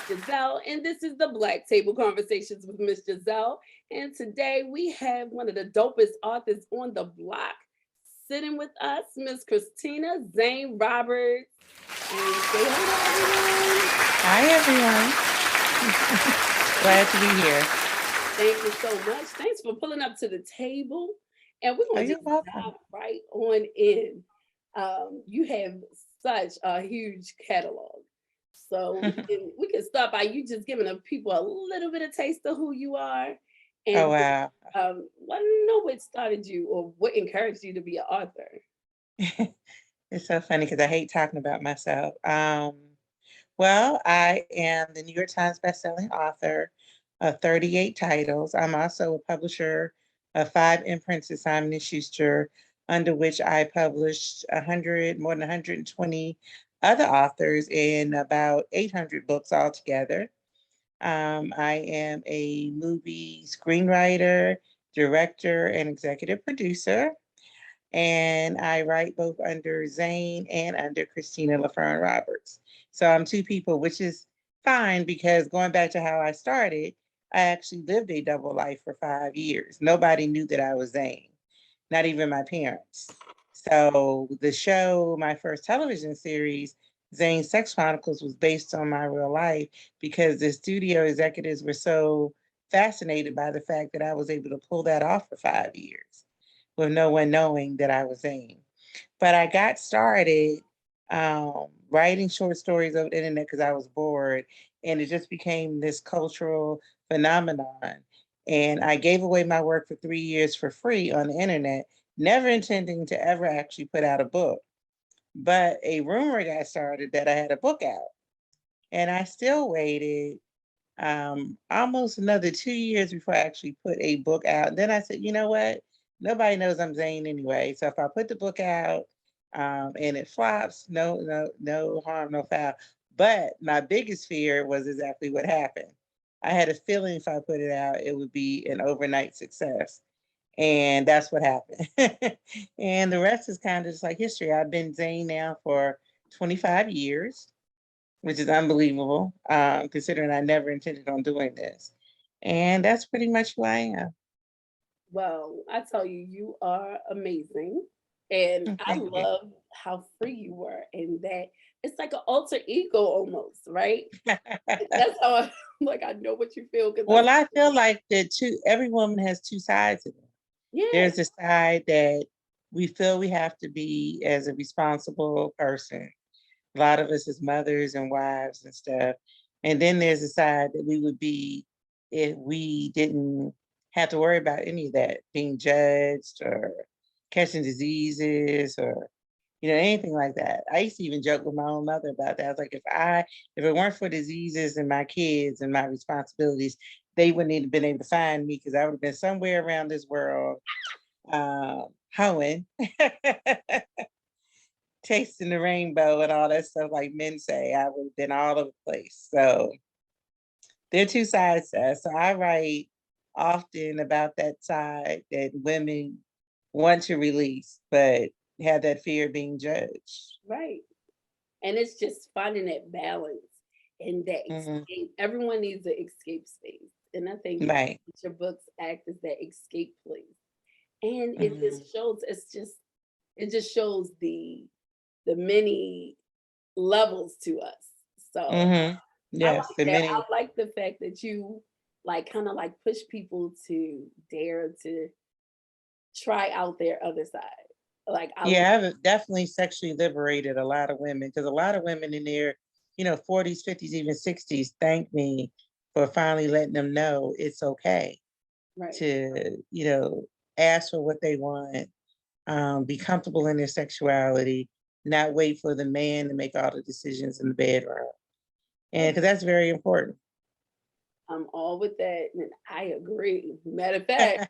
Giselle, and this is the Black Table Conversations with Miss Giselle. And today we have one of the dopest authors on the block sitting with us, Miss Kristina Zane Roberts. And say hello, Hi, everyone. Glad to be here. everyone. Thank you so much. Thanks for pulling up to the table. And we're Oh, going to you're just welcome. dive right on in. You have such a huge catalog. So we can start by you just giving the people a little bit of taste of who you are, Oh, and wow. want to know what started you or what encouraged you to be an author. It's so funny because I hate talking about myself. Well, I am the New York Times bestselling author of 38 titles. I'm also a publisher of 5 imprints at Simon and Schuster, under which I published more than 120 other authors in about 800 books altogether. I am a movie screenwriter, director, and executive producer. And I write both under Zane and under Kristina Roberts. So I'm two people, which is fine because going back to how I started, I actually lived a double life for 5 years. Nobody knew that I was Zane, not even my parents. So the show, my first television series, Zane Sex Chronicles, was based on my real life because the studio executives were so fascinated by the fact that I was able to pull that off for 5 years with no one knowing that I was Zane. But I got started writing short stories over the internet because I was bored, and it just became this cultural phenomenon. And I gave away my work for 3 years for free on the internet, never intending to ever actually put out a book. But a rumor got started that I had a book out, and I still waited almost another 2 years before I actually put a book out. And then I said, you know what? Nobody knows I'm Zane anyway. So if I put the book out and it flops, no harm, no foul. But my biggest fear was exactly what happened. I had a feeling if I put it out, it would be an overnight success. And that's what happened. And the rest is kind of just like history. I've been Zane now for 25 years, which is unbelievable, considering I never intended on doing this. And that's pretty much who I am. Well, I tell you, you are amazing, and I Thank you. love how free you were, and that it's like an alter ego almost, right? That's how I like. I know what you feel because Well, I feel like that every woman has two sides of it. yeah, There's a side that we feel we have to be as a responsible person. A lot of us as mothers and wives and stuff. And then there's a side that we would be if we didn't have to worry about any of that, being judged or catching diseases or anything like that. I used to even joke with my own mother about that. I was like, if it weren't for diseases and my kids and my responsibilities, they wouldn't have been able to find me because I would have been somewhere around this world, hoeing, tasting the rainbow and all that stuff like men say. I would have been all over the place. So there are two sides to us. So I write often about that side that women want to release, but have that fear of being judged. right. And it's just finding that balance and that Hmm. escape. Everyone needs an escape space, and I think Right. your books act as that escape place. And it Hmm. just shows. It just shows the many levels to us. So Hmm. I Yes, like the that. many. I like the fact that you like kind of like push people to dare to try out their other side. Like I Yeah, I've definitely sexually liberated a lot of women because a lot of women in their, 40s, 50s, even 60s thank me for finally letting them know it's okay right. to, ask for what they want, be comfortable in their sexuality, not wait for the man to make all the decisions in the bedroom. And because that's very important. I'm all with that, and I agree. Matter of fact,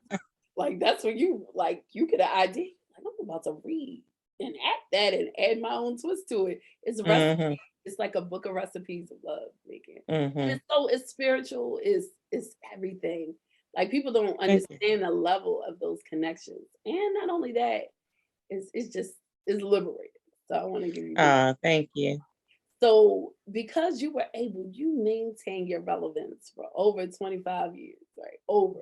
like that's when you get an idea. Like I'm about to read and act that and add my own twist to it. It's a recipe. Hmm. It's like a book of recipes of love making, and Hmm. it's spiritual. It's everything. Like people don't Thank you. understand the level of those connections, and not only that, it's just it's liberating. So I want to give you big. Thank you. So because you were able, you maintain your relevance for over 25 years, right? Over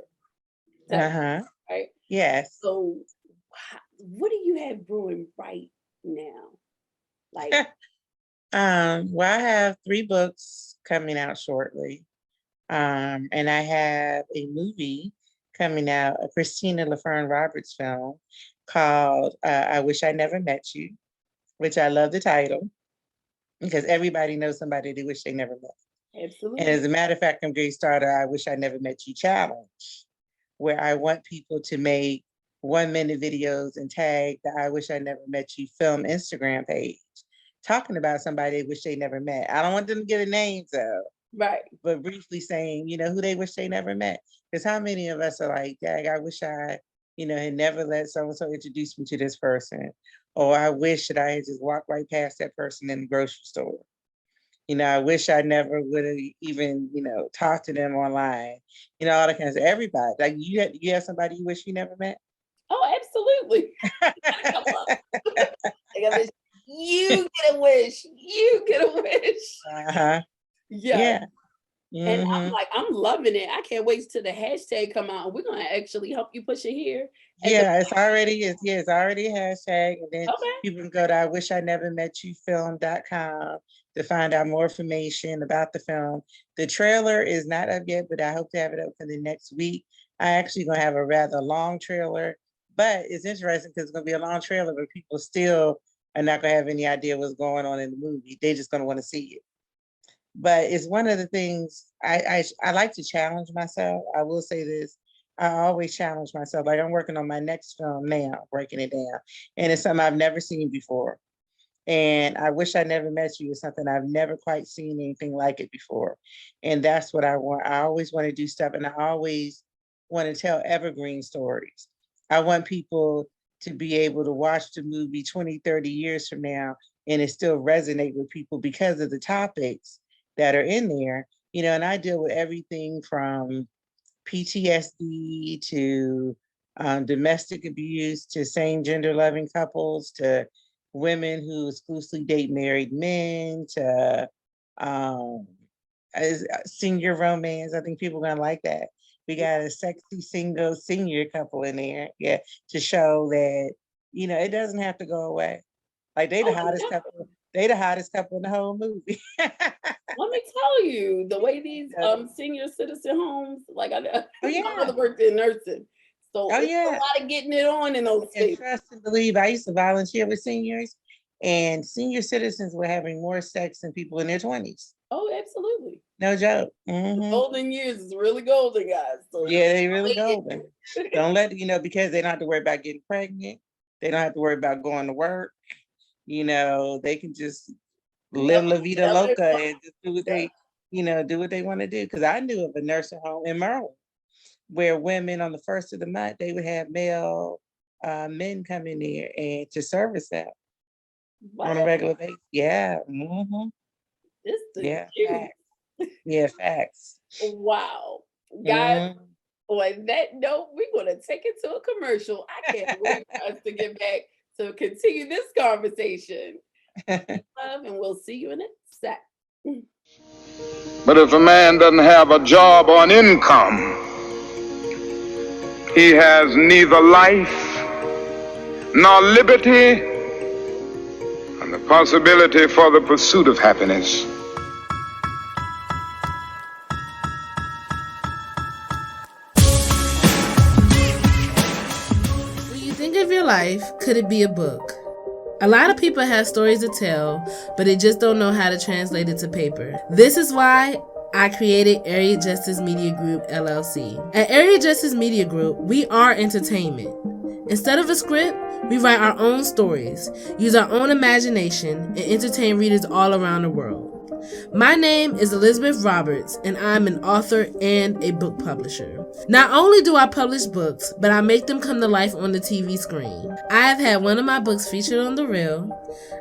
that, Uh-huh. right? Yes. So what do you have brewing right now? Like, Well, I have 3 books coming out shortly. And I have a movie coming out, a Kristina Roberts film called I Wish I Never Met You, which I love the title because everybody knows somebody they wish they never met. And absolutely. as a matter of fact, I'm going to start a I Wish I Never Met You challenge, where I want people to make 1-minute videos and tag the I Wish I Never Met You film Instagram page, talking about somebody they wish they never met. I don't want them to get a name though, Right. but briefly saying, who they wish they never met. Because how many of us are like, dang, I wish I, had never let so-and-so introduce me to this person. Or I wish that I had just walked right past that person in the grocery store. I wish I never would have even, talked to them online. All that kinds of everybody. Like you have somebody you wish you never met? Oh, absolutely. Come up. Like, I wish you get a wish. You get a wish. Uh-huh. Yeah. And I'm Mm-hmm. like, I'm loving it. I can't wait till the hashtag come out. We're gonna actually help you push it here. Yeah, it's already a hashtag. And then Okay. people can go to I wish I never met you film.com to find out more information about the film. The trailer is not up yet, but I hope to have it up for the next week. I actually gonna have a rather long trailer, but it's interesting because it's gonna be a long trailer, but people still are not gonna have any idea what's going on in the movie. They're just gonna want to see it. But it's one of the things I like to challenge myself. I will say this. I always challenge myself. Like I'm working on my next film now, breaking it down. And it's something I've never seen before. And I wish I never met you is something I've never quite seen anything like it before. And that's what I want. I always want to do stuff and I always want to tell evergreen stories. I want people to be able to watch the movie 20, 30 years from now and it still resonate with people because of the topics that are in there. And I deal with everything from PTSD to domestic abuse to same gender loving couples to women who exclusively date married men to senior romance. I think people are gonna like that. We got a sexy single senior couple in there, yeah, to show that it doesn't have to go away. Like they the hottest couple. They the hottest couple in the whole movie. Let me tell you, the way these senior citizen homes, like my brother worked in nursing. So it's a lot of getting it on in those states. And trust and believe, I used to volunteer with seniors, and senior citizens were having more sex than people in their 20s. Oh, absolutely. No joke. Mm-hmm. The golden years is really golden, guys. So yeah, they really golden. Don't let because they don't have to worry about getting pregnant. They don't have to worry about going to work. They can just live la vida loca and just do what they, do what they want to do. Because I knew of a nursing home in Maryland where women on the first of the month, they would have male men come in there and to service them on a regular basis. Yeah. Mm-hmm. Facts. Yeah, facts. Wow. Guys, on that note, we're going to take it to a commercial. I can't wait for us to get back to continue this conversation. Love, and we'll see you in a sec. But if a man doesn't have a job or an income, he has neither life nor liberty and the possibility for the pursuit of happiness. When you think of your life, could it be a book? A lot of people have stories to tell, but they just don't know how to translate it to paper. This is why I created Area Justice Media Group, LLC. At Area Justice Media Group, we are entertainment. Instead of a script, we write our own stories, use our own imagination, and entertain readers all around the world. My name is Elizabeth Roberts, and I'm an author and a book publisher. Not only do I publish books, but I make them come to life on the TV screen. I have had one of my books featured on The Real.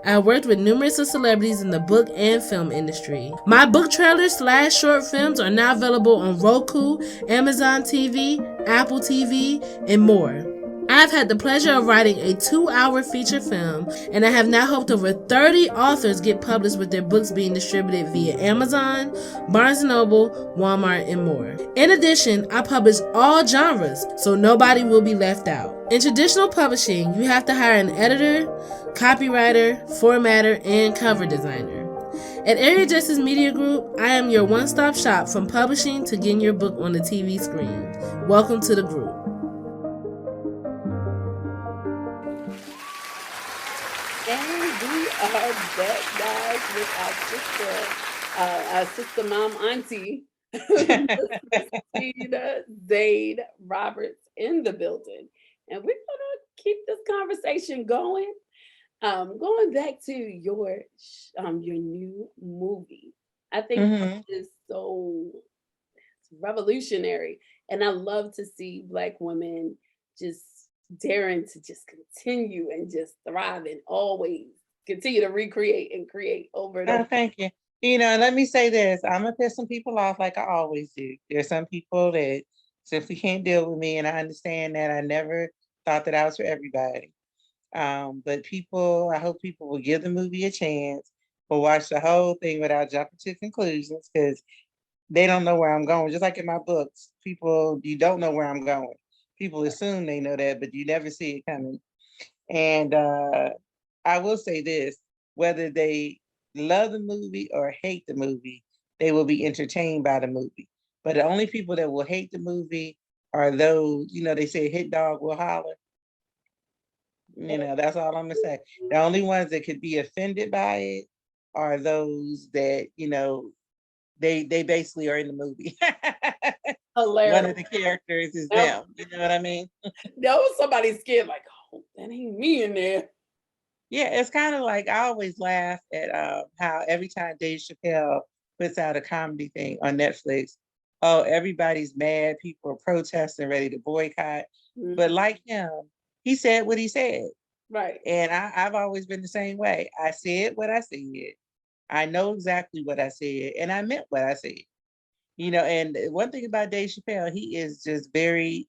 I worked with numerous celebrities in the book and film industry. My book trailers / short films are now available on Roku, Amazon TV, Apple TV, and more. I have had the pleasure of writing a 2-hour feature film, and I have now helped over 30 authors get published with their books being distributed via Amazon, Barnes & Noble, Walmart, and more. In addition, I publish all genres, so nobody will be left out. In traditional publishing, you have to hire an editor, copywriter, formatter, and cover designer. At Area Justice Media Group, I am your one-stop shop from publishing to getting your book on the TV screen. Welcome to the group. And we are back, guys, with our sister mom, auntie, Kristina, Zane Roberts in the building. And we're gonna keep this conversation going. Going back to your new movie, I think it's so revolutionary, and I love to see Black women just daring to just continue and just thrive and always continue to recreate and create over and over. Oh, thank you. Let me say this. I'm gonna piss some people off like I always do. There's some people that simply can't deal with me, and I understand that. I never thought that I was for everybody. But I hope people will give the movie a chance, or watch the whole thing without jumping to conclusions, because they don't know where I'm going. Just like in my books, you don't know where I'm going. People assume they know that, but you never see it coming. And I will say this, whether they love the movie or hate the movie, they will be entertained by the movie. But the only people that will hate the movie are those, they say hit dog will holler. That's all I'm gonna say. The only ones that could be offended by it are those that, they basically are in the movie. Hilarious. One of the characters is them. You know what I mean? That was somebody scared, like, oh, that ain't me in there. Yeah, it's kind of like, I always laugh at how every time Dave Chappelle puts out a comedy thing on Netflix, everybody's mad, people are protesting, ready to boycott. Mm-hmm. But like him, he said what he said. Right. And I've always been the same way. I said what I said. I know exactly what I said, and I meant what I said. And one thing about Dave Chappelle, he is just very,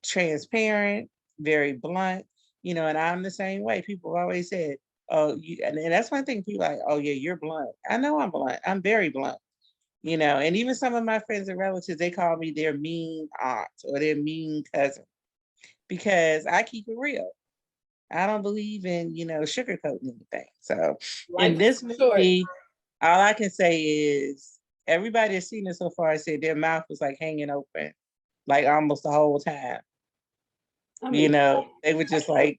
transparent, very blunt, and I'm the same way. People have always said, and that's one thing, people are like, oh yeah, you're blunt. I know I'm blunt. I'm very blunt. And even some of my friends and relatives, they call me their mean aunt or their mean cousin, because I keep it real. I don't believe in, sugarcoating anything. So in this movie, all I can say is everybody that's seen it so far said their mouth was like hanging open, like almost the whole time. They were just like,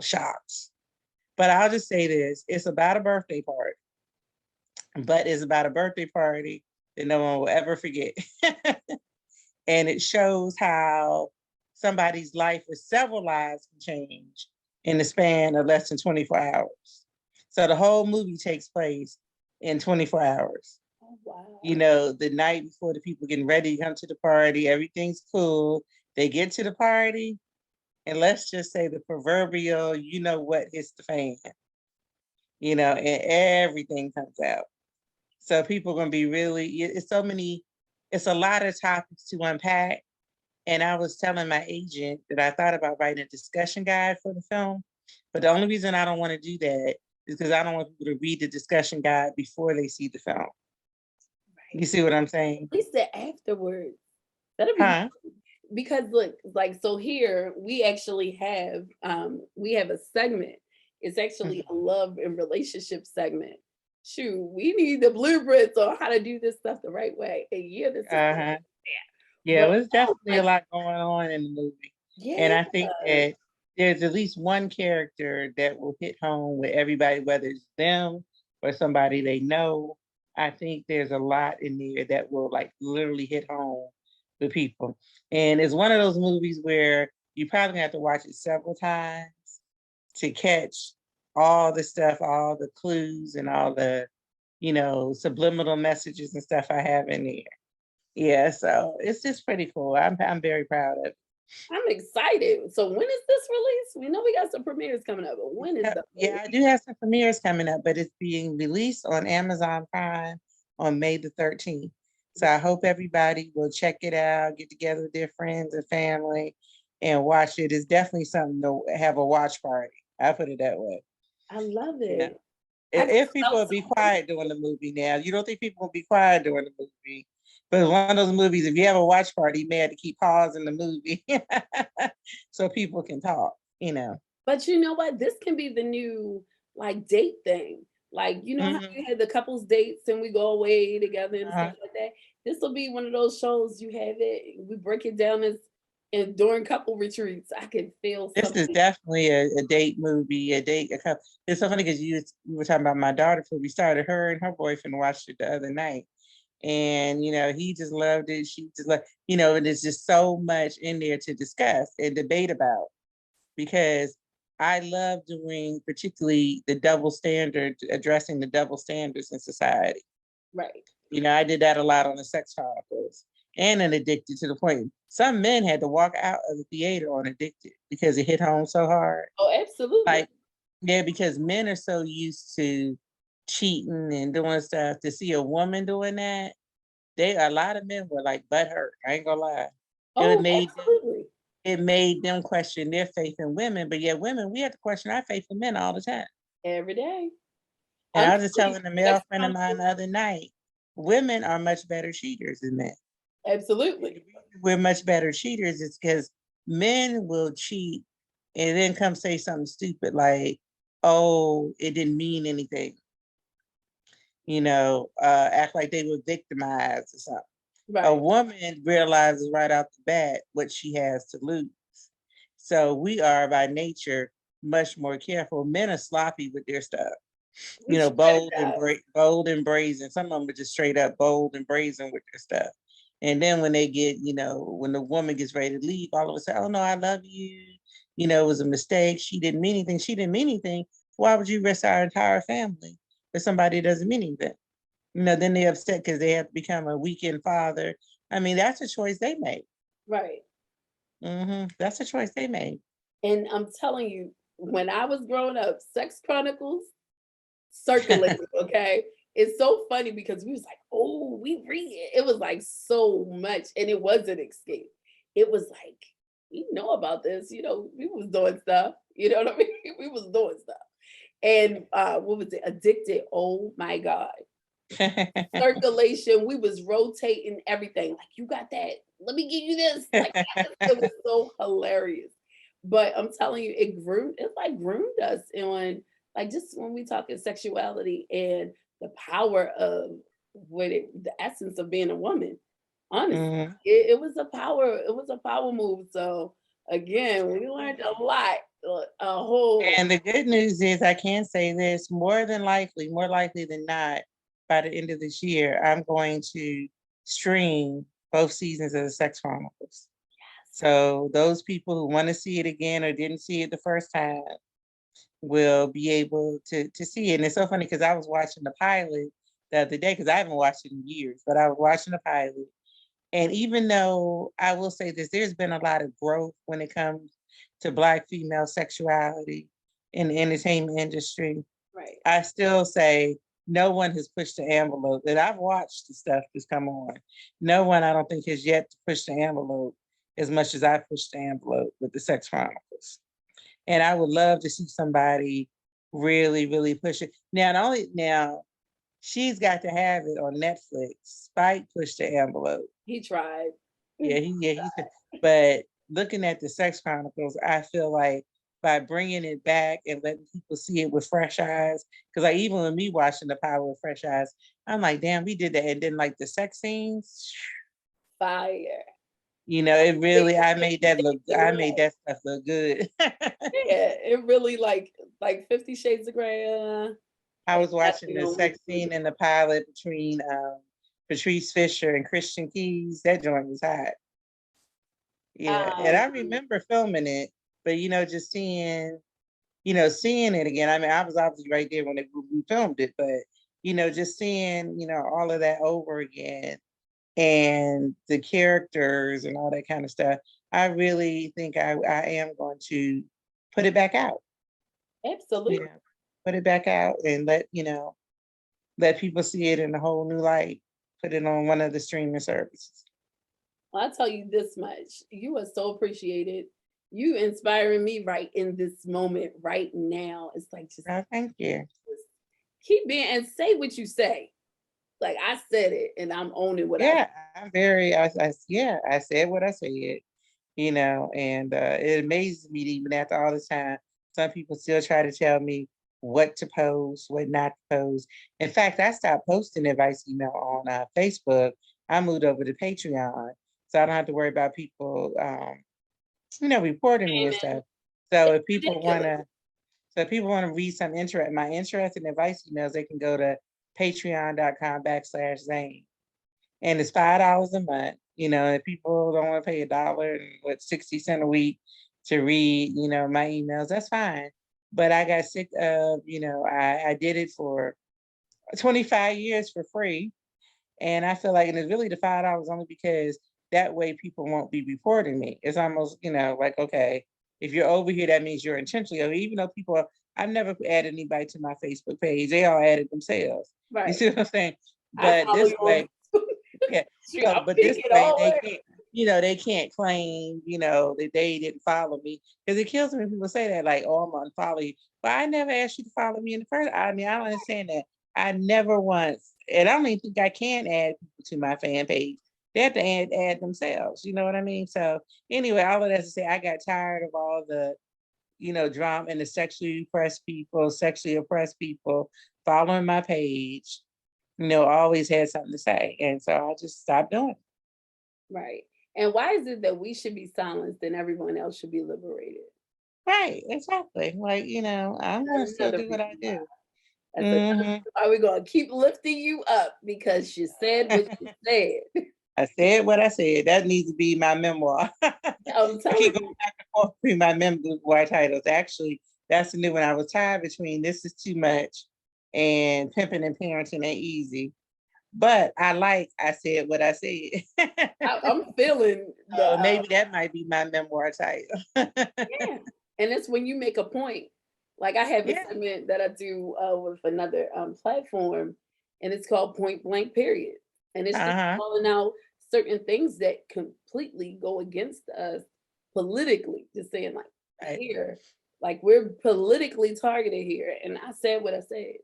shocked. But I'll just say this, it's about a birthday party, but it's about a birthday party that no one will ever forget. And it shows how somebody's life with several lives can change in the span of less than 24 hours. So the whole movie takes place in 24 hours. Oh, wow. The night before the people getting ready to come to the party, everything's cool. They get to the party, and let's just say the proverbial, what hits the fan. And everything comes out. So people are going to be it's a lot of topics to unpack. And I was telling my agent that I thought about writing a discussion guide for the film. But the only reason I don't want to do that is because I don't want people to read the discussion guide before they see the film. Right. You see what I'm saying? At least afterwards. That'll be because look, like, so here we actually have a segment. It's actually a love and relationship segment. Shoot, we need the blueprints on how to do this stuff the right way. And this is yeah, there's definitely a lot going on in the movie. Yeah. And I think that there's at least one character that will hit home with everybody, whether it's them or somebody they know. I think there's a lot in there that will literally hit home with people. And it's one of those movies where you probably have to watch it several times to catch all the stuff, all the clues and all the, subliminal messages and stuff I have in there. Yeah, so it's just pretty cool. I'm very proud of it. I'm excited. So when is this released? We know we got some premieres coming up, but when is that? Yeah, I do have some premieres coming up, but it's being released on Amazon Prime on May the 13th. So I hope everybody will check it out, get together with their friends and family and watch it. It's definitely something to have a watch party. I put it that way. I love You know, it. I if people felt will be quiet during the movie now, you don't think people will be quiet during the movie. But it's one of those movies, if you have a watch party, you may have to keep pausing the movie so people can talk, you know. But you know what? This can be the new like date thing. Like, you know how Mhm. you had the couples dates and we go away together and Uh-huh. stuff like that. This will be one of those shows you have it. We break it down as and during couple retreats. I can feel This is something. definitely a date movie, a couple. It's so funny because you were talking about my daughter before we started. Her and her boyfriend watched it the other night. And he just loved it. She just loved, and there's just so much in there to discuss and debate about because I love doing particularly the double standard, addressing the double standards in society. Right. I did that a lot on the Sex Chronicles and in Addicted, to the point some men had to walk out of the theater on Addicted because it hit home so hard. Oh, absolutely. Like, yeah, because men are so used to cheating and doing stuff. To see a woman doing that, a lot of men were like butthurt. I ain't gonna lie. It Oh, made them absolutely. it made them question their faith in women. But yet women, we have to question our faith in men all the time. Every day. And I Until was just you telling a male Sex friend of mine Chronicles. the other night, women are much better cheaters than men. Absolutely. We're much better cheaters. It's because men will cheat and then come say something stupid like, oh, it didn't mean anything. Act like they were victimized or something. A Right. woman realizes right out the bat what she has to lose. So we are by nature much more careful. Men are sloppy with their stuff. We sure Bold and brazen. Some of them are just straight up bold and brazen with their stuff. And then when they get, when the woman gets ready to leave, all of a sudden, oh no, I love you. It was a mistake. She didn't mean anything. She didn't mean anything. Why would you risk our entire family for somebody that doesn't mean anything? Then they're upset because they have to become a weekend father. I mean, that's a choice they made. Right. That's a choice they made. And I'm telling you, when I was growing up, Sex Chronicles circulated, okay? It's so funny because we was like, oh, we read it. It was like so much, and it was an escape. It was like, we know about this, we was doing stuff, you know what I mean? We was doing stuff. And what was it? Addicted. Oh my God. Circulation. We was rotating everything. Like, you got that. Let me give you this. Like, it was so hilarious. But I'm telling you, groomed us on like just when we talk in sexuality and the power of the essence of being a woman. Honestly, Mhm. it was a power move. So again, we learned a lot. A whole And the good news is I can say this, more likely than not, by the end of this year, I'm going to stream both seasons of the Sex Chronicles. So those people who want to see it again or didn't see it the first time will be able to see it. And it's so funny because I was watching the pilot the other day, because I haven't watched it in years, but I was watching the pilot. And even though I will say this, there's been a lot of growth when it comes to Black female sexuality in the entertainment industry, right. I still say no one has pushed the envelope. And I've watched the stuff that's come on. No one, I don't think, has yet to push the envelope as much as I pushed the envelope with the Sex Chronicles. And I would love to see somebody really, really push it. Now, she's got to have it on Netflix. Spike pushed the envelope. He tried. But looking at the Sex Chronicles, I feel like by bringing it back and letting people see it with fresh eyes, because like even with me watching the Power with fresh eyes, I'm like, damn, we did that. And then like the sex scenes, Fire. it really, I made that stuff look good. Yeah, it really like 50 Shades of Grey. I was watching the definitely. sex scene in the pilot between Patrice Fisher and Christian Keys. That joint was hot. Yeah, and I remember filming it, but just seeing it again. I mean, I was obviously right there when we filmed it, but just seeing all of that over again and the characters and all that kind of stuff. I really think I am going to put it back out. Absolutely. Put it back out and let people see it in a whole new light. put it on one of the streaming services. Well, I'll tell you this much. You are so appreciated. You inspiring me right in this moment, right now. It's like just Oh, thank you. keep being and say what you say. Like I said it and I'm owning what Yeah, I'm very, yeah, I said what I said, you know, and it amazes me that even after all this time, some people still try to tell me what to post, what not to post. In fact, I stopped posting advice email on Facebook. I moved over to Patreon, so I don't have to worry about people, reporting me and Amen. stuff. So It's if people want ridiculous. to, so if people want to read some my interest in advice emails, they can go to patreon.com/Zane. And it's $5 a month, and people don't want to pay $1 and 60 cents a week to read, my emails, that's fine. But I got sick of, I did it for 25 years for free. And I feel like, and it's really the $5 only because that way people won't be reporting me. It's almost, like, okay, if you're over here, that means you're intentionally over, even though I've never added anybody to my Facebook page. They all added themselves. Right. You see what I'm saying? I But this way, yeah. So, but this way they can't, they can't claim, that they didn't follow me. Because it kills me when people say that, like, oh, I'm gonna follow you. But I never asked you to follow me in the first. I mean, I don't understand that. I never once, and I don't even think I can add people to my fan page. They have to add themselves. You know what I mean? So anyway, all of that to say, I got tired of all the, drama and the sexually oppressed people following my page. Always had something to say. And so I just stopped doing it. Right. And why is it that we should be silenced and everyone else should be liberated? Right, exactly. Like, I'm gonna still do what I do. Are we gonna keep lifting you up because you said what you said? I said what I said. That needs to be my memoir. I'm I keep telling going back and forth between my memoir titles. Actually, that's the new one. I was tired between This Is Too Much and Pimping and Parenting Ain't Easy. But I said what I said. I'm feeling maybe that might be my memoir title. yeah. And it's when you make a point. Like I have a Yeah. segment that I do with another platform, and it's called Point Blank Period. And it's just calling out certain things that completely go against us politically, just saying like here, like we're politically targeted here. And I said what I said.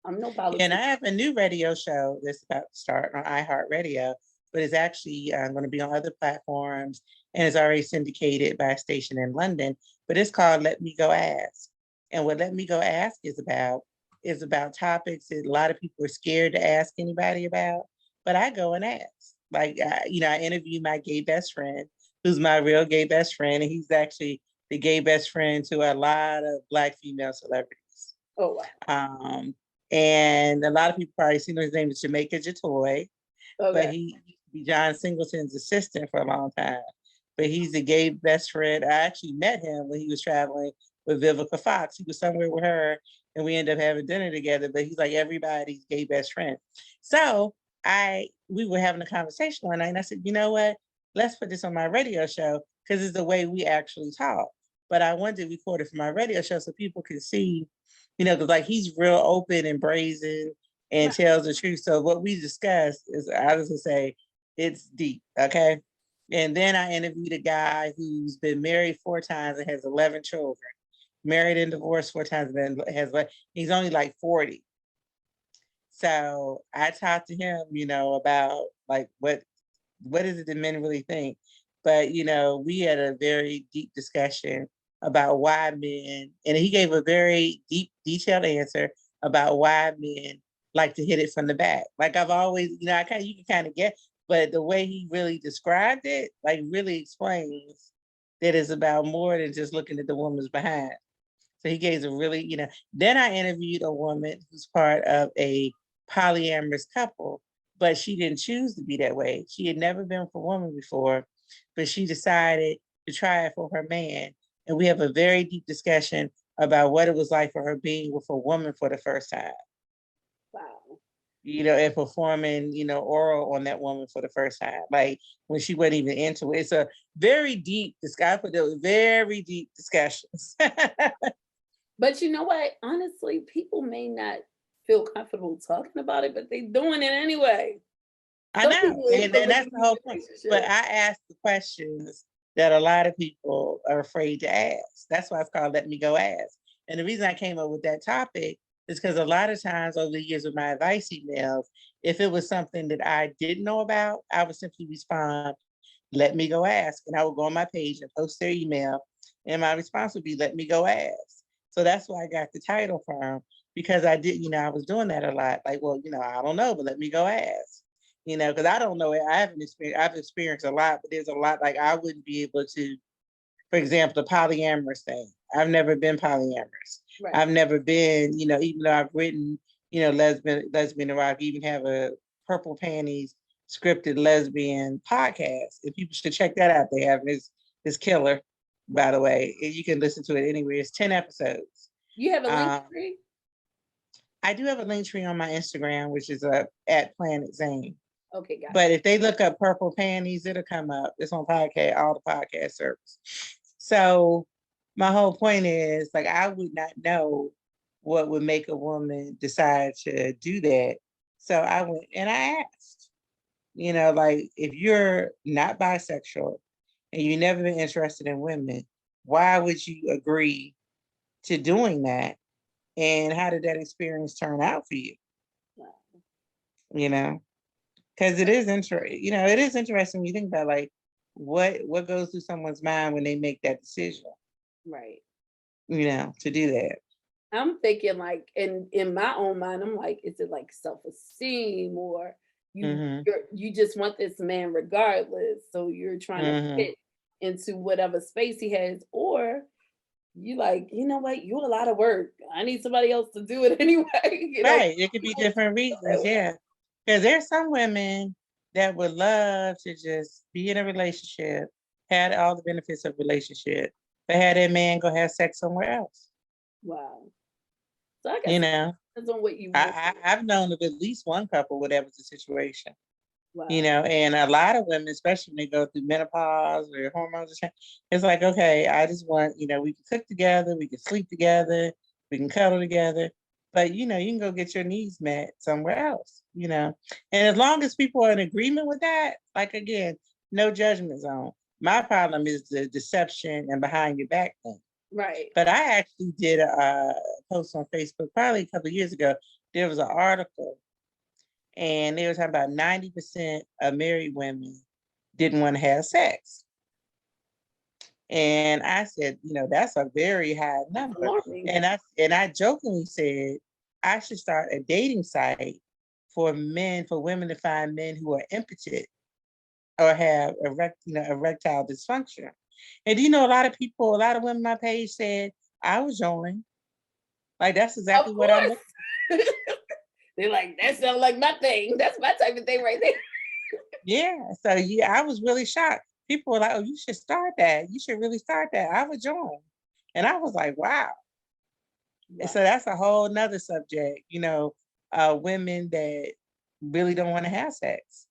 I'm no politician. And I have a new radio show that's about to start on iHeartRadio, but it's actually going to be on other platforms and it's already syndicated by a station in London. But it's called Let Me Go Ask. And what Let Me Go Ask is about topics that a lot of people are scared to ask anybody about. But I go and ask. Like, I interview my gay best friend, who's my real gay best friend. And he's actually the gay best friend to a lot of Black female celebrities. Oh, wow. And a lot of people probably see his name is Jamaica Jatoy, but he used to be John Singleton's assistant for a long time. But he's a gay best friend. I actually met him when he was traveling with Vivica Fox. He was somewhere with her and we ended up having dinner together, but he's like everybody's gay best friend. So we were having a conversation one night and I said, you know what? Let's put this on my radio show because it's the way we actually talk. But I wanted to record it for my radio show so people could see, because like he's real open and brazen and tells the truth. So what we discussed is, I was gonna say, it's deep, okay? And then I interviewed a guy who's been married 4 times and has 11 children. Married and divorced 4 times, he's only like 40. So I talked to him, about like what is it that men really think? But we had a very deep discussion about why men, and he gave a very deep, detailed answer about why men like to hit it from the back. Like I've always, you can kind of get, but the way he really described it, like really explains that it's about more than just looking at the woman's behind. So he gave a really, then I interviewed a woman who's part of a polyamorous couple, but she didn't choose to be that way. She had never been with a woman before, but she decided to try it for her man. And we have a very deep discussion about what it was like for her being with a woman for the first time. Wow. And performing, oral on that woman for the first time, like when she wasn't even into it. It's a very deep discussion, very deep discussions. But you know what? Honestly, people may not feel comfortable talking about it, but they're doing it anyway. I Some know, people and that's the whole point. But I ask the questions that a lot of people are afraid to ask. That's why it's called Let Me Go Ask. And the reason I came up with that topic is because a lot of times over the years with my advice emails, if it was something that I didn't know about, I would simply respond, let me go ask. And I would go on my page and post their email. And my response would be, let me go ask. So that's why I got the title from, because I did, I was doing that a lot. Like, well, I don't know, but let me go ask. Because I don't know it. I've experienced a lot, but there's a lot like I wouldn't be able to, for example, the polyamorous thing. I've never been polyamorous. Right. I've never been, even though I've written, lesbian erotic, even have a Purple Panties scripted lesbian podcast. If people should check that out, they have this killer, by the way. You can listen to it anywhere. It's 10 episodes. You have a link tree? I do have a link tree on my Instagram, which is at Planet Zane. Okay, got it. But if they look up Purple Panties, it'll come up. It's on podcast, all the podcast service. So my whole point is, like, I would not know what would make a woman decide to do that. So I went and I asked, like, if you're not bisexual and you've never been interested in women, why would you agree to doing that? And how did that experience turn out for you? Wow. Because it is interesting. It is interesting when you think about like what goes through someone's mind when they make that decision. Right. To do that. I'm thinking like in my own mind, I'm like, is it like self-esteem or you just want this man regardless? So you're trying to fit into whatever space he has, or you like, you know what, you're a lot of work. I need somebody else to do it anyway. Right. It could be different reasons. Yeah. Because there's some women that would love to just be in a relationship, had all the benefits of relationship, but had that man go have sex somewhere else. Wow. So I guess depends on what you want. I've known of at least one couple where that was the situation. Wow. And a lot of women, especially when they go through menopause or hormones, it's like, okay, I just want, we can cook together, we can sleep together, we can cuddle together. But, you can go get your needs met somewhere else, And as long as people are in agreement with that, like, again, no judgment zone. My problem is the deception and behind your back thing. Right. But I actually did a post on Facebook probably a couple of years ago. There was an article, and they were talking about 90% of married women didn't want to have sex. And I said, that's a very high number. And I jokingly said, I should start a dating site for women to find men who are impotent or have erectile dysfunction. And a lot of women on my page said, I was joining. Like, that's exactly what I'm looking for. They're like, that sounds like my thing. That's my type of thing right there. Yeah. So I was really shocked. People were like, oh, you should start that. You should really start that. I would join. And I was like, wow. So that's a whole nother subject, women that really don't want to have sex,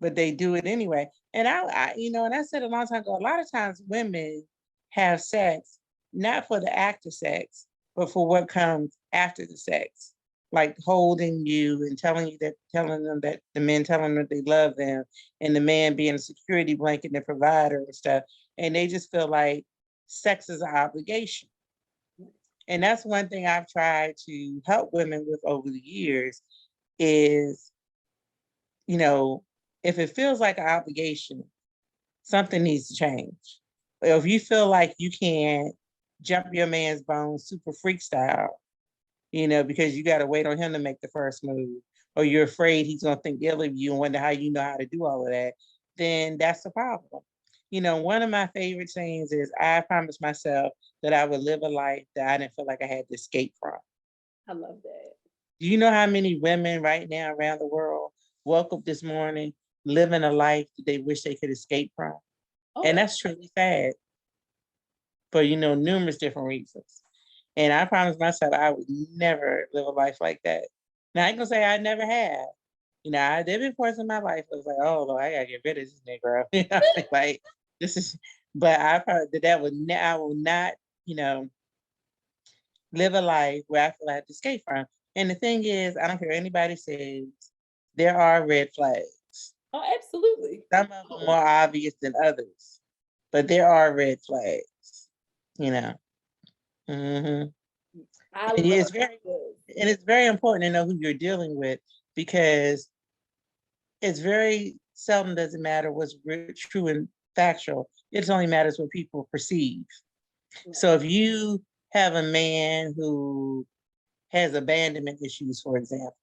but they do it anyway. And and I said a long time ago, a lot of times women have sex, not for the act of sex, but for what comes after the sex. Like holding you and telling them that the men telling them that they love them, and the man being a security blanket and a provider and stuff. And they just feel like sex is an obligation. And that's one thing I've tried to help women with over the years is, if it feels like an obligation, something needs to change. Or if you feel like you can't jump your man's bones super freak style, because you got to wait on him to make the first move, or you're afraid he's going to think ill of you and wonder how you know how to do all of that, then that's the problem. One of my favorite sayings is, I promised myself that I would live a life that I didn't feel like I had to escape from. I love that. Do you know how many women right now around the world woke up this morning living a life that they wish they could escape from? Oh. And that's truly sad for, numerous different reasons. And I promised myself I would never live a life like that. Now, I ain't gonna say I never have. There been points in my life I was like, oh, Lord, I gotta get rid of this Negro. Like, this is, but I probably I will not, live a life where I feel I have to escape from. And the thing is, I don't care what anybody says, there are red flags. Oh, absolutely. Some of them more obvious than others, but there are red flags, you know. hmm I And love it's very, this. and it's very important to know who you're dealing with, because it's very seldom doesn't matter what's true and factual. It only matters what people perceive. So if you have a man who has abandonment issues, for example,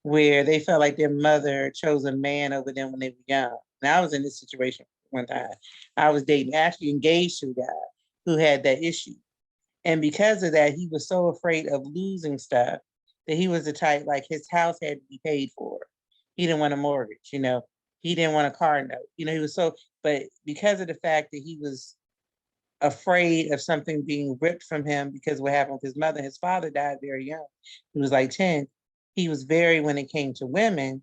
where they felt like their mother chose a man over them when they were young. Now I was in this situation one time. I was dating, actually engaged to a guy who had that issue. And because of that, he was so afraid of losing stuff that he was the type, like his house had to be paid for. He didn't want a mortgage, you know. He didn't want a car note. You know, he was so, but because of the fact that he was afraid of something being ripped from him because of what happened with his mother, his father died very young. He was like 10. He was very, when it came to women,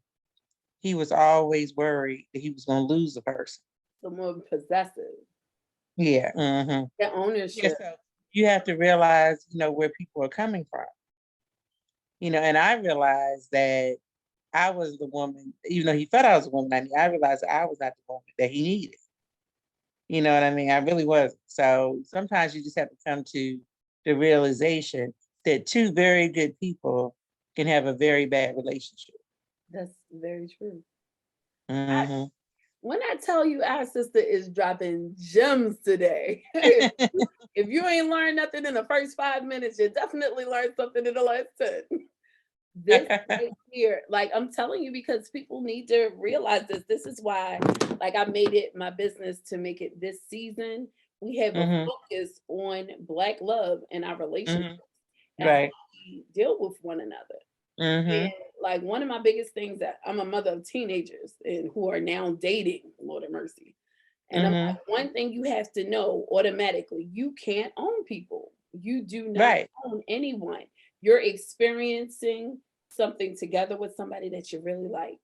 he was always worried that he was going to lose the person. So more possessive. Yeah. The Yeah, ownership. so you have to realize, you know, where people are coming from. You know, and I realized that I was the woman, even though he thought I was the woman I realized I was not the woman that he needed. You know what I mean? I really wasn't. So sometimes you just have to come to the realization that two very good people can have a very bad relationship. That's very true. hmm When I tell you our sister is dropping gems today, if you ain't learned nothing in the first 5 minutes, you definitely learned something in the last 10. This right here, like I'm telling you, because people need to realize this. This is why, like, I made it my business to make it this season. We have a hmm focus on Black love and our relationships and how Right. we deal with one another. And hmm like one of my biggest things, that I'm a mother of teenagers and who are now dating, Lord of mercy. And I'm hmm like, one thing you have to know automatically, you can't own people. You do not Right. own anyone. You're experiencing something together with somebody that you really like,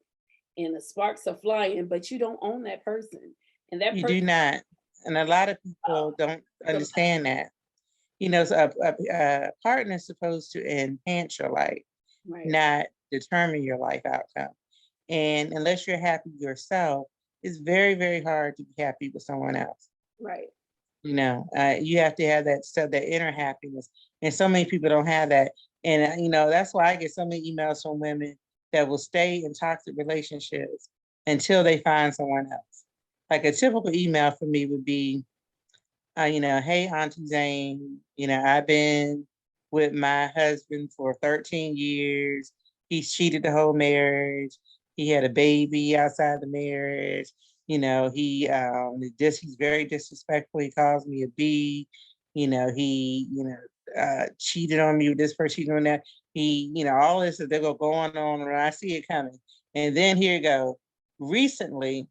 and the sparks are flying, but you don't own that person. And that You person, do not. And a lot of oh, people don't the- understand that. You know, so a partner is supposed to enhance your life, right, not determine your life outcome. And unless you're happy yourself, it's very, very hard to be happy with someone else. right, You know, you have to have that stuff, that inner happiness. And so many people don't have that. And, you know, that's why I get so many emails from women that will stay in toxic relationships until they find someone else. Like a typical email for me would be, you know, hey, Auntie Zane, you know, I've been with my husband for 13 years. He's cheated the whole marriage. He had a baby outside the marriage. You know, he's very disrespectful. He calls me a B. You know, cheated on me with this person, cheated on that. He, you know, all this, they go going on, and I see it coming. And then here you go. Recently,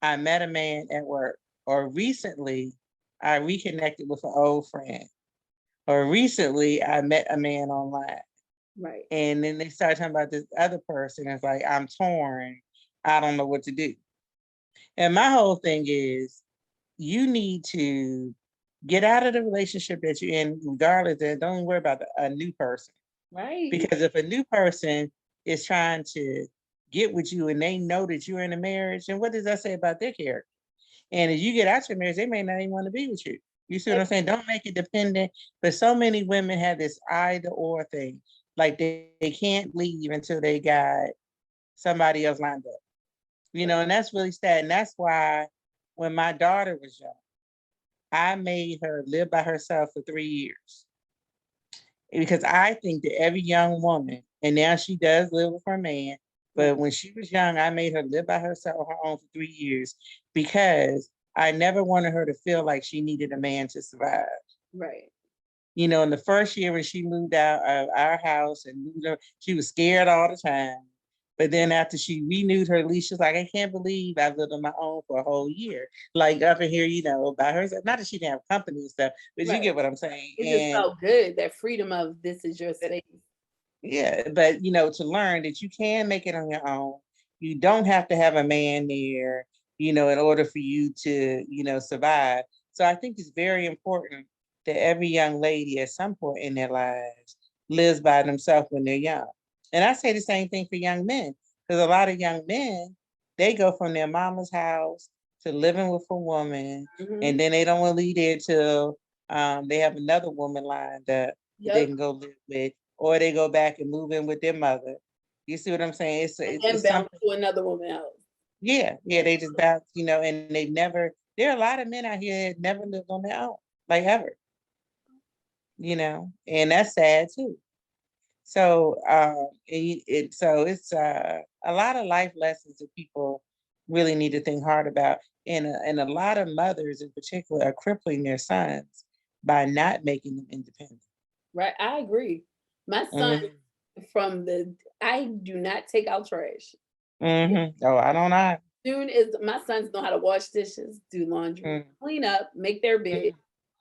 I met a man at work, or recently I reconnected with an old friend, or recently I met a man online. right. And then they start talking about this other person. It's like, I'm torn. I don't know what to do. And my whole thing is, you need to get out of the relationship that you're in, regardless, and don't worry about a new person. Right. Because if a new person is trying to get with you and they know that you're in a marriage, then what does that say about their character? And as you get out your marriage, they may not even want to be with you. You see what I'm saying? Don't make it dependent. But so many women have this either or thing. Like they can't leave until they got somebody else lined up. You know, and that's really sad. And that's why when my daughter was young, I made her live by herself for 3 years. Because I think that every young woman, and now she does live with her man, but when she was young, I made her live by herself on her own for 3 years because I never wanted her to feel like she needed a man to survive. Right. You know, in the first year when she moved out of our house and she was scared all the time. But then after she renewed her lease, she was like, I can't believe I lived on my own for a whole year. Like up in here, you know, by herself. Not that she didn't have company and stuff, but you Right. get what I'm saying. It just And felt good, that freedom of this is your space. yeah, but you know, to learn that you can make it on your own. You don't have to have a man there, you know, in order for you to, you know, survive. So I think it's very important that every young lady at some point in their lives lives by themselves when they're young. And I say the same thing for young men. Because a lot of young men, they go from their mama's house to living with a woman, and then they don't want to leave there till they have another woman lined up that they can go live with, or they go back and move in with their mother. You see what I'm saying? It's bounce to another woman house. Yeah, they just bounce, and they never. There are a lot of men out here that never lived on their own, like ever. And that's sad too. So it's a lot of life lessons that people really need to think hard about, and a lot of mothers in particular are crippling their sons by not making them independent. Right, I agree. My son, I do not take out trash. Oh, I don't know. Soon as my sons know how to wash dishes, do laundry, clean up, make their bed.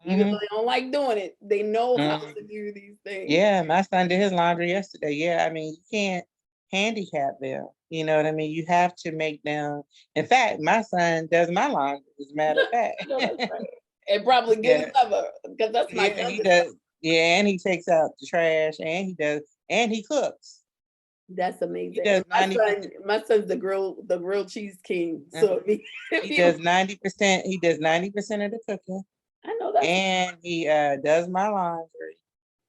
Even though they don't like doing it, they know how to do these things. Yeah, my son did his laundry yesterday. Yeah, I mean, you can't handicap them. You know what I mean? You have to make them. In fact, my son does my laundry, as a matter of fact. No, that's right. And probably good as ever, because that's my he does. Yeah, and he takes out the trash, and he does, and he cooks. That's amazing. My son's the grilled cheese king. So he does 90%. He does 90% of the cooking. I know that. And he does my laundry,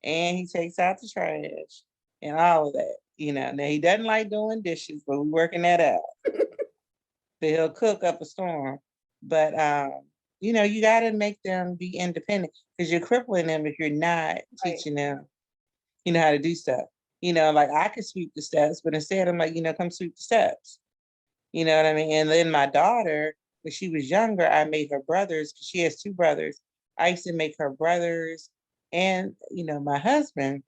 and he takes out the trash and all of that. Now he doesn't like doing dishes, but we're working that out. So he'll cook up a storm. But you got to make them be independent, because you're crippling them if you're not teaching them, how to do stuff. Like I could sweep the steps, but instead I'm like, come sweep the steps. You know what I mean? And then my daughter, when she was younger, I made her brothers, because she has 2 brothers. I used to make her brothers and, my husband,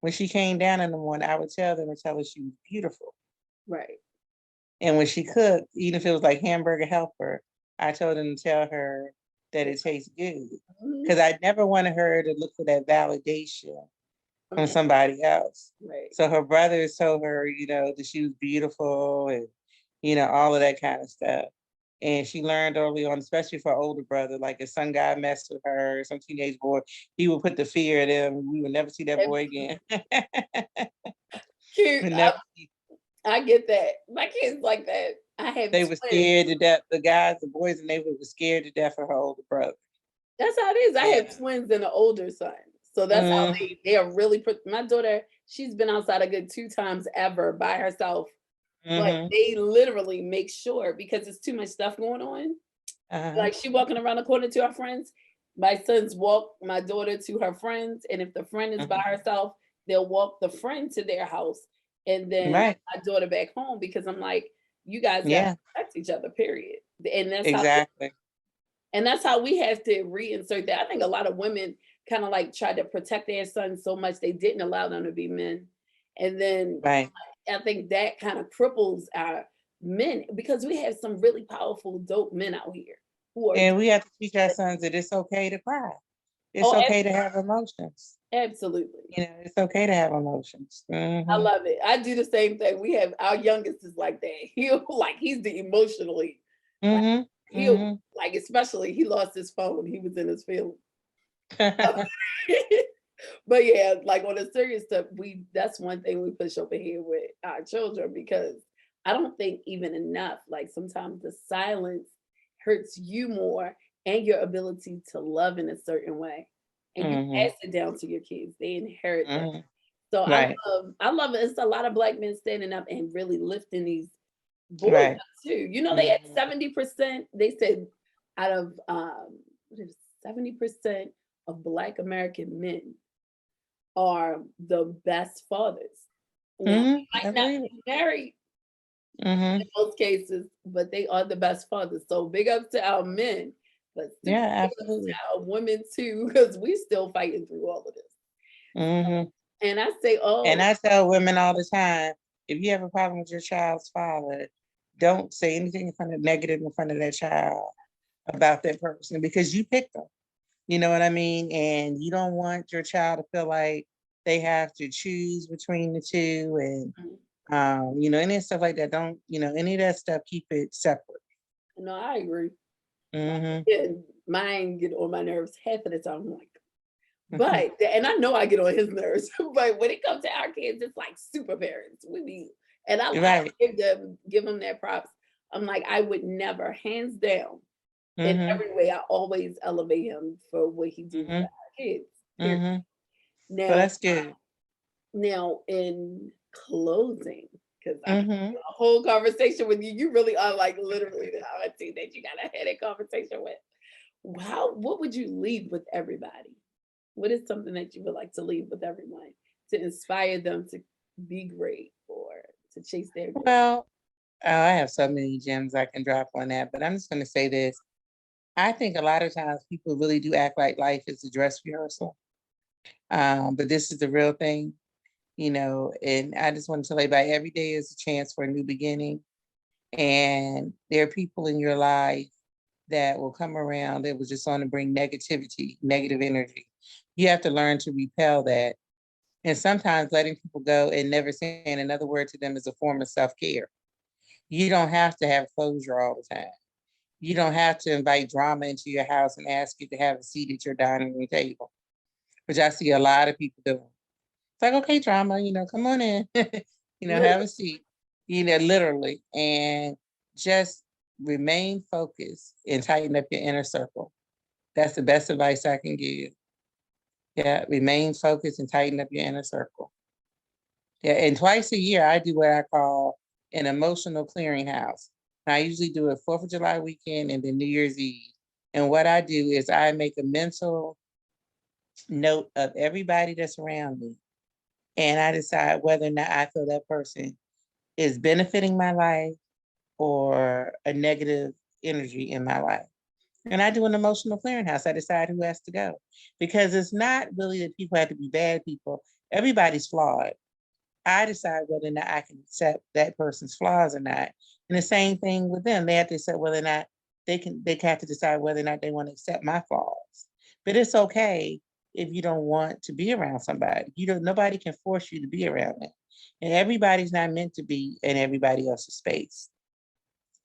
when she came down in the morning, I would tell them and tell her she was beautiful. Right. And when she cooked, even if it was like hamburger helper, I told them to tell her that it tastes good. Because I never wanted her to look for that validation from somebody else. Right. So her brothers told her, that she was beautiful and, all of that kind of stuff. And she learned early on, especially for her older brother, like if some guy messed with her, some teenage boy, he would put the fear in them. We would never see that boy again. Cute. I get that. My kids like that. They were scared to death. The boys in the neighborhood were scared to death of her older brother. That's how it is. I have twins and an older son. So that's how they are really, my daughter, she's been outside a good 2 times ever by herself. But they literally make sure, because there's too much stuff going on. Like she walking around the corner to her friends. My sons walk my daughter to her friends. And if the friend is by herself, they'll walk the friend to their house. And then my daughter back home, because I'm like, you guys gotta protect each other, period. And that's that's how we have to reinsert that. I think a lot of women kind of like tried to protect their sons so much they didn't allow them to be men. And then I think that kind of cripples our men, because we have some really powerful, dope men out here and we have to teach our sons that it's okay to cry. It's okay to have emotions. Absolutely. It's okay to have emotions. I love it. I do the same thing. We have our youngest is like that. He's the emotionally. He'll like, especially he lost his phone. He was in his field. But yeah, like on a serious stuff, that's one thing we push over here with our children, because I don't think even enough, like sometimes the silence hurts you more and your ability to love in a certain way. And you pass it down to your kids. They inherit that. So I love it. It's a lot of Black men standing up and really lifting these boys up too. They had 70%, they said out of 70% of Black American men are the best fathers. Now, might not be married in most cases, but they are the best fathers. So big up to our men, but absolutely, to our women too, because we still fighting through all of this. And I say, and I tell women all the time, if you have a problem with your child's father, don't say anything negative in front of that child about that person, because you picked them. You know what I mean? And you don't want your child to feel like they have to choose between the two, and any stuff like that. Don't, any of that stuff, keep it separate. No, I agree. Mine get on my nerves half of the time. I'm like, but and I know I get on his nerves, but when it comes to our kids, it's like super parents. We be And I Right. give them their props. I'm like, I would never, hands down, in Mm-hmm. every way, I always elevate him for what he did for Mm-hmm. our kids. Period. Mm-hmm. Well, Now, that's good. in closing, because I could Mm-hmm. do a whole conversation with you. You really are like literally the auntie that you gotta have a conversation with. What would you leave with everybody? What is something that you would like to leave with everyone to inspire them to be great or to chase their dreams? Well, oh, I have so many gems I can drop on that, but I'm just going to say this. I think a lot of times people really do act like life is a dress rehearsal. But this is the real thing, and I just want to tell everybody every day is a chance for a new beginning. And there are people in your life that will come around that was just on to bring negativity, negative energy. You have to learn to repel that. And sometimes letting people go and never saying another word to them is a form of self-care. You don't have to have closure all the time. You don't have to invite drama into your house and ask you to have a seat at your dining room table, which I see a lot of people doing. It's like, okay, drama, come on in, have a seat, literally, and just remain focused and tighten up your inner circle. That's the best advice I can give. Yeah, remain focused and tighten up your inner circle. Yeah, and twice a year, I do what I call an emotional clearinghouse. And I usually do it 4th of July weekend and then New Year's Eve. And what I do is I make a mental note of everybody that's around me. And I decide whether or not I feel that person is benefiting my life or a negative energy in my life. And I do an emotional clearinghouse. I decide who has to go. Because it's not really that people have to be bad people. Everybody's flawed. I decide whether or not I can accept that person's flaws or not. And the same thing with them. They have to decide whether or not they have to decide whether or not they want to accept my flaws. But it's okay if you don't want to be around somebody. Nobody can force you to be around them. And everybody's not meant to be in everybody else's space.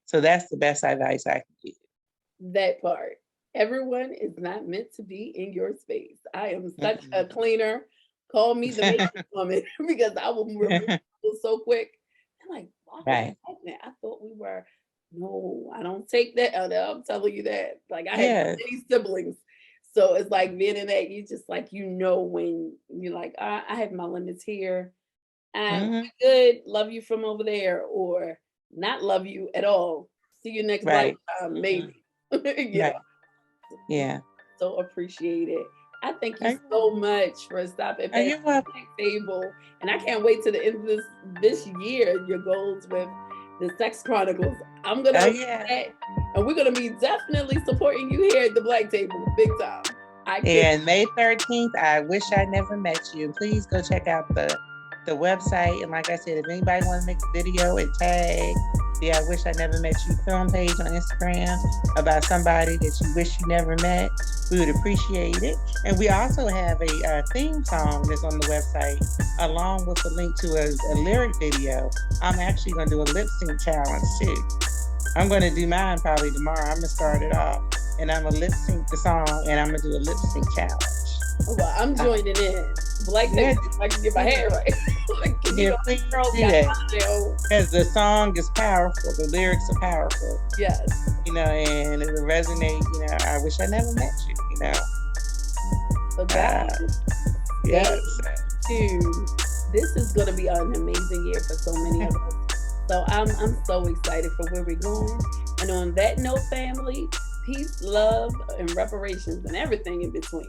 So that's the best advice I can give. That part. Everyone is not meant to be in your space. I am such a cleaner. Call me the makeup woman because I will remove people so quick. I'm like, why Right. I thought we were. No, I don't take that. I'm telling you that. Like I have many siblings. So it's like being in that, you just like, when you're like, I have my limits here. I'm good. Love you from over there, or not love you at all. See you next lifetime, maybe. Yeah. So appreciate it. I thank you so much for stopping by the table. And I can't wait to the end of this year, your goals with the Sex Chronicles. I'm going to that, and we're going to be definitely supporting you here at the Black Table, big time. And May 13th, I Wish I Never Met You. Please go check out the website. And like I said, if anybody wants to make a video and tag the I Wish I Never Met You film page on Instagram about somebody that you wish you never met, we would appreciate it. And we also have a theme song that's on the website, along with a link to a lyric video. I'm actually going to do a lip sync challenge too. I'm going to do mine probably tomorrow. I'm going to start it off, and I'm going to lip sync the song, and I'm going to do a lip sync challenge. Well, I'm joining in. Black Table, I can get my hair right. Please do that. Because the song is powerful. The lyrics are powerful. Yes. And it will resonate, I wish I never met you, So guys, yes. This is going to be an amazing year for so many of us. So I'm so excited for where we're going. And on that note, family, peace, love, and reparations, and everything in between.